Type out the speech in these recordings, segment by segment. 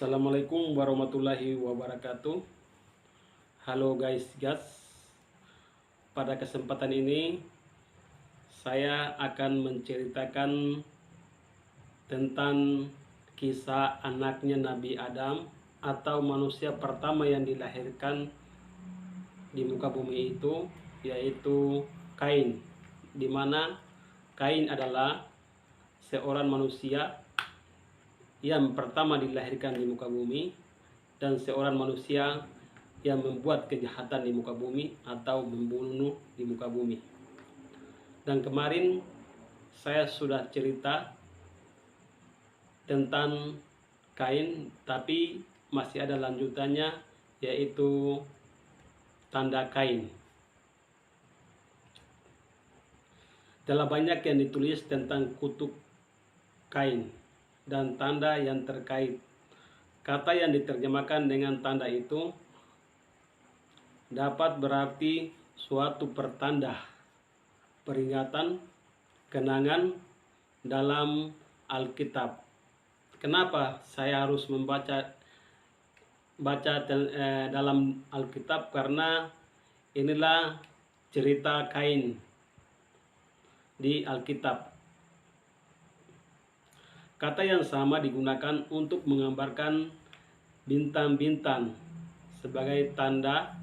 Assalamualaikum warahmatullahi wabarakatuh. Halo guys, pada kesempatan ini saya akan menceritakan tentang kisah anaknya Nabi Adam atau manusia pertama yang dilahirkan di muka bumi itu, yaitu Kain, di mana Kain adalah seorang manusia yang pertama dilahirkan di muka bumi dan seorang manusia yang membuat kejahatan di muka bumi atau membunuh di muka bumi. Dan kemarin saya sudah cerita tentang Kain, tapi masih ada lanjutannya, yaitu tanda Kain. Telah banyak yang ditulis tentang kutuk Kain dan tanda yang terkait. Kata yang diterjemahkan dengan tanda itu dapat berarti suatu pertanda, peringatan, kenangan dalam Alkitab. Kenapa saya harus membaca dalam Alkitab? Karena inilah cerita Kain di Alkitab. Kata yang sama digunakan untuk menggambarkan bintang-bintang sebagai tanda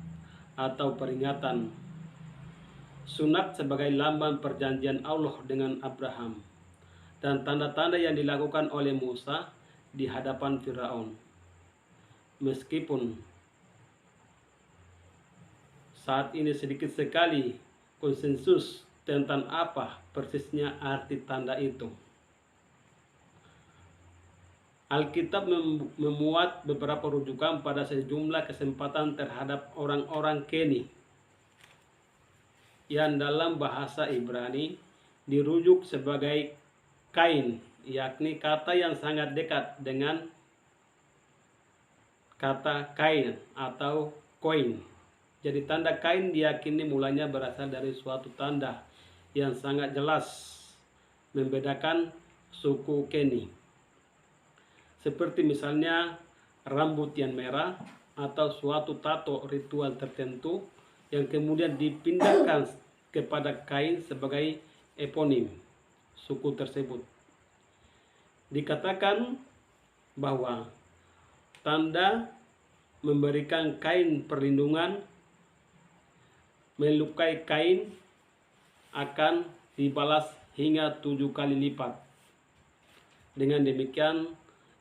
atau peringatan. Sunat sebagai lambang perjanjian Allah dengan Abraham. Dan tanda-tanda yang dilakukan oleh Musa di hadapan Firaun. Meskipun saat ini sedikit sekali konsensus tentang apa persisnya arti tanda itu. Alkitab memuat beberapa rujukan pada sejumlah kesempatan terhadap orang-orang Keni yang dalam bahasa Ibrani dirujuk sebagai Kain, yakni kata yang sangat dekat dengan kata kain atau koin. Jadi tanda Kain diyakini mulanya berasal dari suatu tanda yang sangat jelas membedakan suku Keni. Seperti misalnya rambut yang merah atau suatu tato ritual tertentu yang kemudian dipindahkan kepada Kain sebagai eponim suku tersebut. Dikatakan bahwa tanda memberikan Kain perlindungan, melukai Kain akan dibalas hingga 7 kali lipat. Dengan demikian,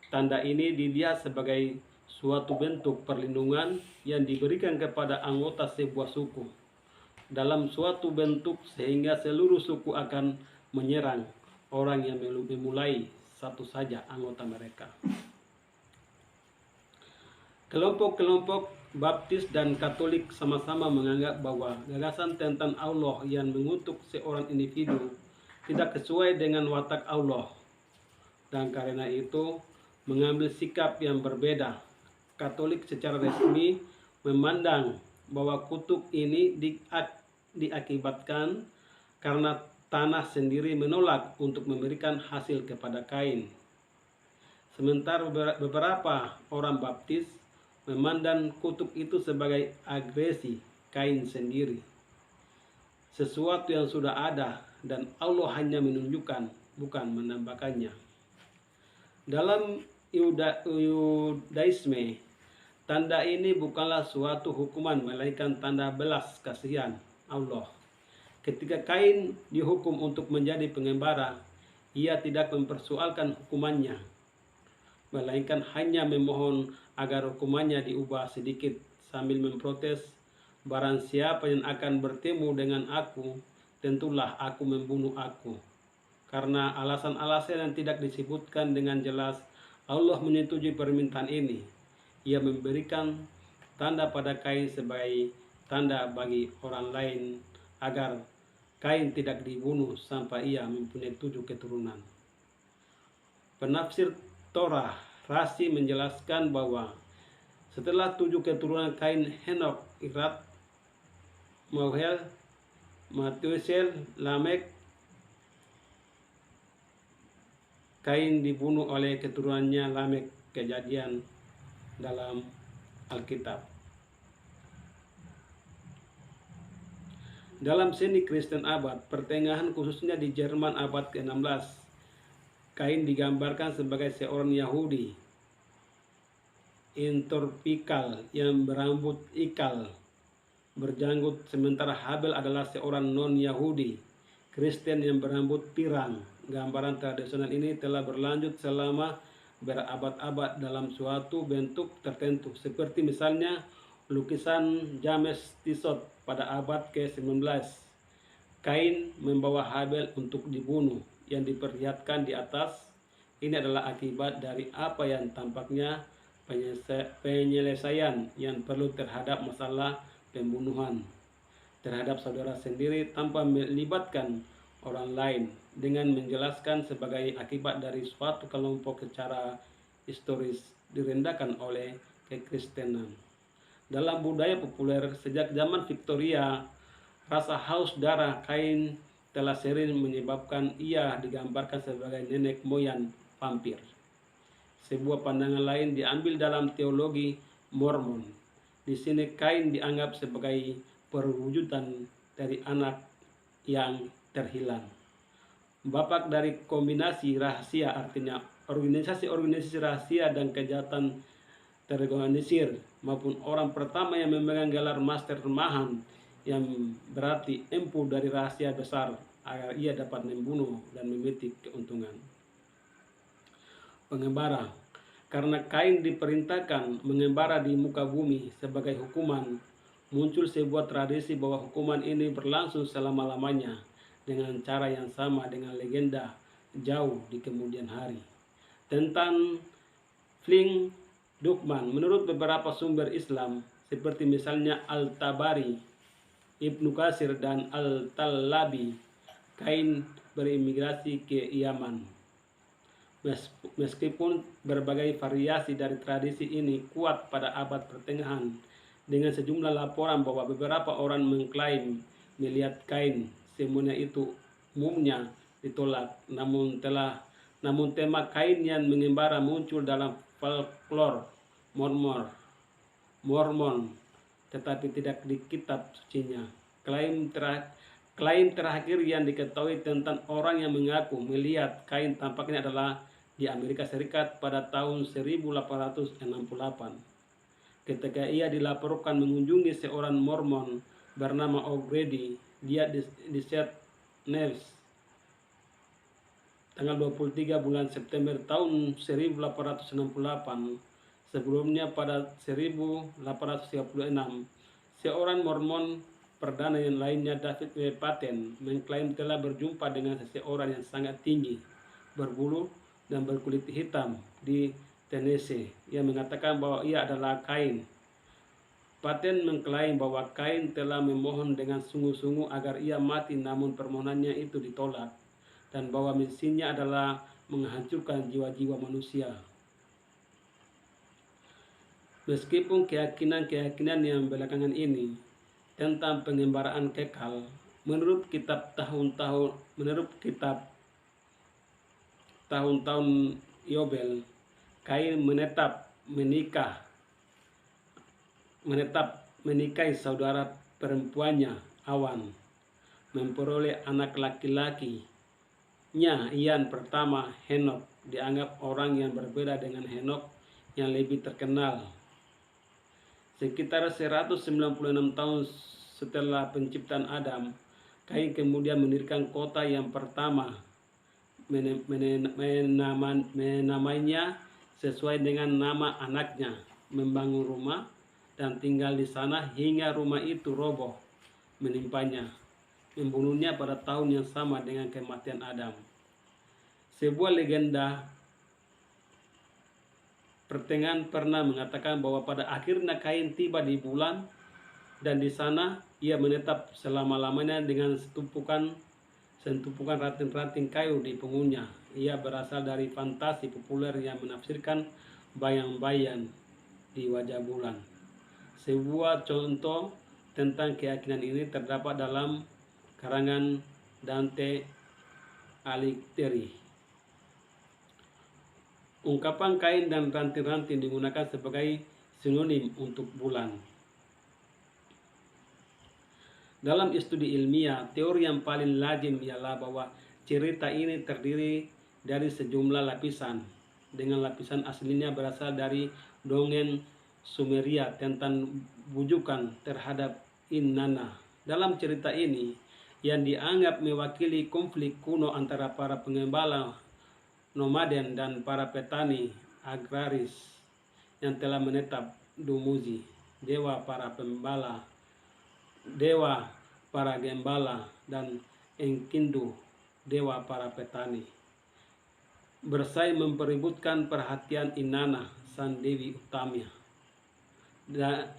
tanda ini dilihat sebagai suatu bentuk perlindungan yang diberikan kepada anggota sebuah suku dalam suatu bentuk sehingga seluruh suku akan menyerang orang yang memulai satu saja anggota mereka. Kelompok-kelompok Baptis dan Katolik sama-sama menganggap bahwa gagasan tentang Allah yang mengutuk seorang individu tidak sesuai dengan watak Allah, dan karena itu mengambil sikap yang berbeda. Katolik secara resmi memandang bahwa kutuk ini diakibatkan karena tanah sendiri menolak untuk memberikan hasil kepada Kain. Sementara beberapa orang Baptis memandang kutuk itu sebagai agresi Kain sendiri, sesuatu yang sudah ada dan Allah hanya menunjukkan, bukan menambahkannya. Dalam Yudaisme, tanda ini bukanlah suatu hukuman, melainkan tanda belas kasihan Allah. Ketika Kain dihukum untuk menjadi pengembara, ia tidak mempersoalkan hukumannya, melainkan hanya memohon agar hukumannya diubah sedikit sambil memprotes, "Barang siapa yang akan bertemu dengan aku, tentulah aku membunuh aku." Karena alasan-alasan yang tidak disebutkan dengan jelas, Allah menyetujui permintaan ini. Ia memberikan tanda pada Kain sebagai tanda bagi orang lain agar Kain tidak dibunuh sampai ia mempunyai 7 keturunan. Penafsir Torah Rashi menjelaskan bahwa setelah 7 keturunan Kain, Henokh, Irad, Mauhel, Matusel, Lamek, Kain dibunuh oleh keturunannya Lamek. Kejadian dalam Alkitab. Dalam seni Kristen abad pertengahan, khususnya di Jerman abad ke-16, Kain digambarkan sebagai seorang Yahudi interpikal yang berambut ikal berjanggut, sementara Habel adalah seorang non-Yahudi Kristen yang berambut pirang. Gambaran tradisional ini telah berlanjut selama berabad-abad dalam suatu bentuk tertentu, seperti misalnya lukisan James Tissot pada abad ke-19. Kain membawa Habel untuk dibunuh yang diperlihatkan di atas. Ini adalah akibat dari apa yang tampaknya penyelesaian yang perlu terhadap masalah pembunuhan terhadap saudara sendiri tanpa melibatkan orang lain, dengan menjelaskan sebagai akibat dari suatu kelompok secara historis direndahkan oleh kekristenan. Dalam budaya populer sejak zaman Victoria, rasa haus darah Kain telah sering menyebabkan ia digambarkan sebagai nenek moyang vampir. Sebuah pandangan lain diambil dalam teologi Mormon. Di sini Kain dianggap sebagai perwujudan dari anak yang terhilang. Bapak dari kombinasi rahasia, artinya organisasi-organisasi rahasia dan kejahatan terorganisir, maupun orang pertama yang memegang gelar master remahan, yang berarti empu dari rahasia besar agar ia dapat membunuh dan memetik keuntungan. Pengembara. Karena Kain diperintahkan mengembara di muka bumi sebagai hukuman, muncul sebuah tradisi bahwa hukuman ini berlangsung selama-lamanya dengan cara yang sama dengan legenda jauh di kemudian hari. Tentang Fling Dukman, menurut beberapa sumber Islam seperti misalnya Al-Tabari, Ibnu Katsir, dan Al-Talabi, Kain berimigrasi ke Yaman. Meskipun berbagai variasi dari tradisi ini kuat pada abad pertengahan, dengan sejumlah laporan bahwa beberapa orang mengklaim melihat Kain, semuanya itu umumnya ditolak. Namun tema Kain yang mengembara muncul dalam folklore Mormon, tetapi tidak di kitab sucinya. Klaim terakhir yang diketahui tentang orang yang mengaku melihat Kain tampaknya adalah di Amerika Serikat pada tahun 1868. Ketika ia dilaporkan mengunjungi seorang Mormon bernama O'Grady, dia di St. Neves tanggal 23 bulan September tahun 1868. Sebelumnya pada 1836, seorang Mormon perdana yang lainnya, David W. Patten, mengklaim telah berjumpa dengan seseorang yang sangat tinggi, berbulu dan berkulit hitam di Tennessee, yang mengatakan bahwa ia adalah Kain. Patten mengklaim bahwa Kain telah memohon dengan sungguh-sungguh agar ia mati, namun permohonannya itu ditolak, dan bahwa misinya adalah menghancurkan jiwa-jiwa manusia. Meskipun keyakinan-keyakinan yang belakangan ini tentang pengembaraan kekal, menurut kitab tahun-tahun Yobel, Kain menetap menikahi saudara perempuannya Awan, memperoleh anak laki-lakinya yang pertama, Henok. Dianggap orang yang berbeda dengan Henok yang lebih terkenal. Sekitar 196 tahun setelah penciptaan Adam, Kain kemudian mendirikan kota yang pertama, menamainya sesuai dengan nama anaknya, membangun rumah dan tinggal di sana hingga rumah itu roboh menimpanya, membunuhnya pada tahun yang sama dengan kematian Adam. Sebuah legenda pertengahan pernah mengatakan bahwa pada akhirnya Kain tiba di bulan, dan di sana ia menetap selama-lamanya dengan setumpukan ranting-ranting kayu di punggungnya. Ia berasal dari fantasi populer yang menafsirkan bayang-bayang di wajah bulan. Sebuah contoh tentang keyakinan ini terdapat dalam karangan Dante Alighieri. Ungkapan kain dan ranting-ranting digunakan sebagai sinonim untuk bulan. Dalam studi ilmiah, teori yang paling lazim ialah bahwa cerita ini terdiri dari sejumlah lapisan, dengan lapisan aslinya berasal dari dongeng Sumeria tentang bujukan terhadap Inanna. Dalam cerita ini, yang dianggap mewakili konflik kuno antara para pengembala nomaden dan para petani agraris yang telah menetap Dumuzi, dewa para pembala, dewa para gembala, dan Enkidu, dewa para petani, bersaing memperebutkan perhatian Inanna, sang dewi utama, dan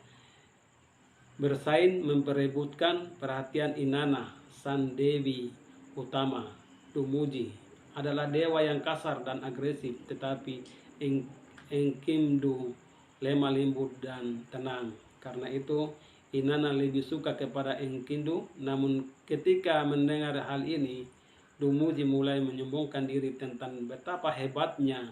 bersaing memperebutkan perhatian Inanna, sang dewi utama. Dumuzi adalah dewa yang kasar dan agresif, tetapi Enkidu lemah lembut dan tenang. Karena itu Inanna lebih suka kepada Enkidu. Namun ketika mendengar hal ini, Dumuzi mulai menyombongkan diri tentang betapa hebatnya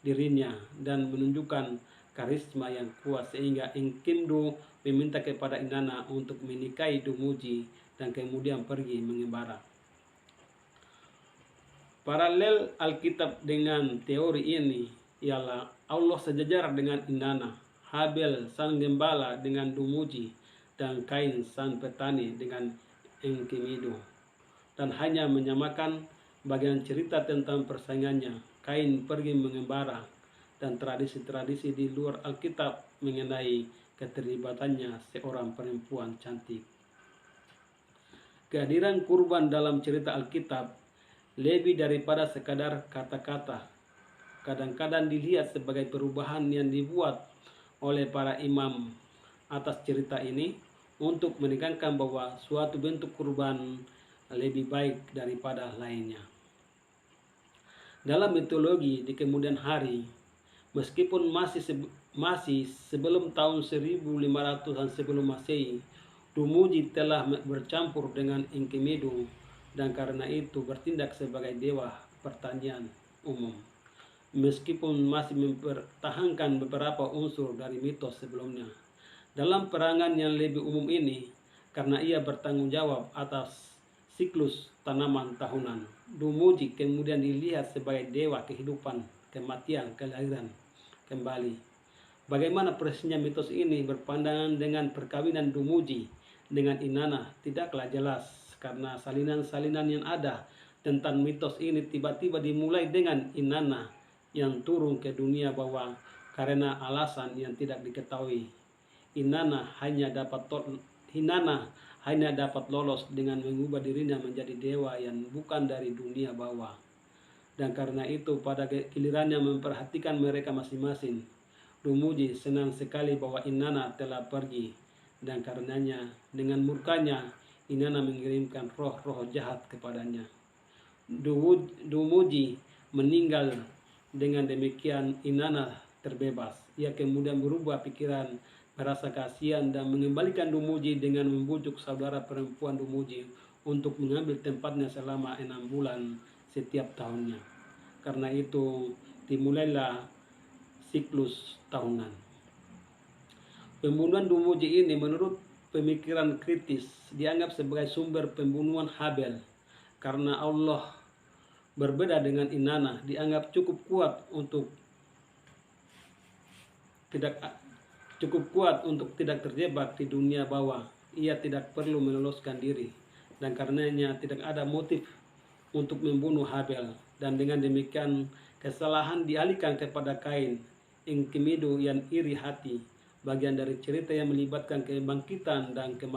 dirinya dan menunjukkan karisma yang kuat, sehingga Enkidu meminta kepada Inanna untuk menikahi Dumuzi dan kemudian pergi mengembara. Paralel Alkitab dengan teori ini ialah Allah sejajar dengan Inanna, Habel sang gembala dengan Dumuzi, dan Kain sang petani dengan Enkidu, dan hanya menyamakan bagian cerita tentang persaingannya. Kain pergi mengembara, dan tradisi-tradisi di luar Alkitab mengenai keterlibatannya seorang perempuan cantik. Kehadiran kurban dalam cerita Alkitab lebih daripada sekadar kata-kata. Kadang-kadang dilihat sebagai perubahan yang dibuat oleh para imam atas cerita ini untuk menekankan bahwa suatu bentuk kurban lebih baik daripada lainnya. Dalam mitologi di kemudian hari, meskipun masih sebelum tahun 1500-an sebelum Masehi, Dumuzi telah bercampur dengan Enkidu, dan karena itu bertindak sebagai dewa pertanian umum. Meskipun masih mempertahankan beberapa unsur dari mitos sebelumnya. Dalam perangan yang lebih umum ini, karena ia bertanggung jawab atas siklus tanaman tahunan, Dumuzi kemudian dilihat sebagai dewa kehidupan, kematian, kelahiran kembali. Bagaimana persisnya mitos ini berpandangan dengan perkawinan Dumuzi dengan Inanna tidaklah jelas, karena salinan-salinan yang ada tentang mitos ini tiba-tiba dimulai dengan Inanna yang turun ke dunia bawah karena alasan yang tidak diketahui. Inanna hanya dapat lolos dengan mengubah dirinya menjadi dewa yang bukan dari dunia bawah. Dan karena itu pada gilirannya memperhatikan mereka masing-masing, Dumuzi senang sekali bahwa Inanna telah pergi, dan karenanya dengan murkanya Inanna mengirimkan roh-roh jahat kepadanya. Dumuzi meninggal. Dengan demikian Inanna terbebas. Ia kemudian berubah pikiran, merasa kasihan, dan mengembalikan Dumuzi dengan membujuk saudara perempuan Dumuzi untuk mengambil tempatnya selama 6 bulan setiap tahunnya. Karena itu dimulailah siklus tahunan. Pembunuhan Dumuzi ini menurut pemikiran kritis dianggap sebagai sumber pembunuhan Habel, karena Allah berbeda dengan Inanna dianggap cukup kuat untuk tidak terjebak di dunia bawah. Ia tidak perlu meloloskan diri, dan karenanya tidak ada motif untuk membunuh Habel, dan dengan demikian kesalahan dialihkan kepada Kain. Enkidu yang iri hati, bagian dari cerita yang melibatkan kebangkitan dan kematian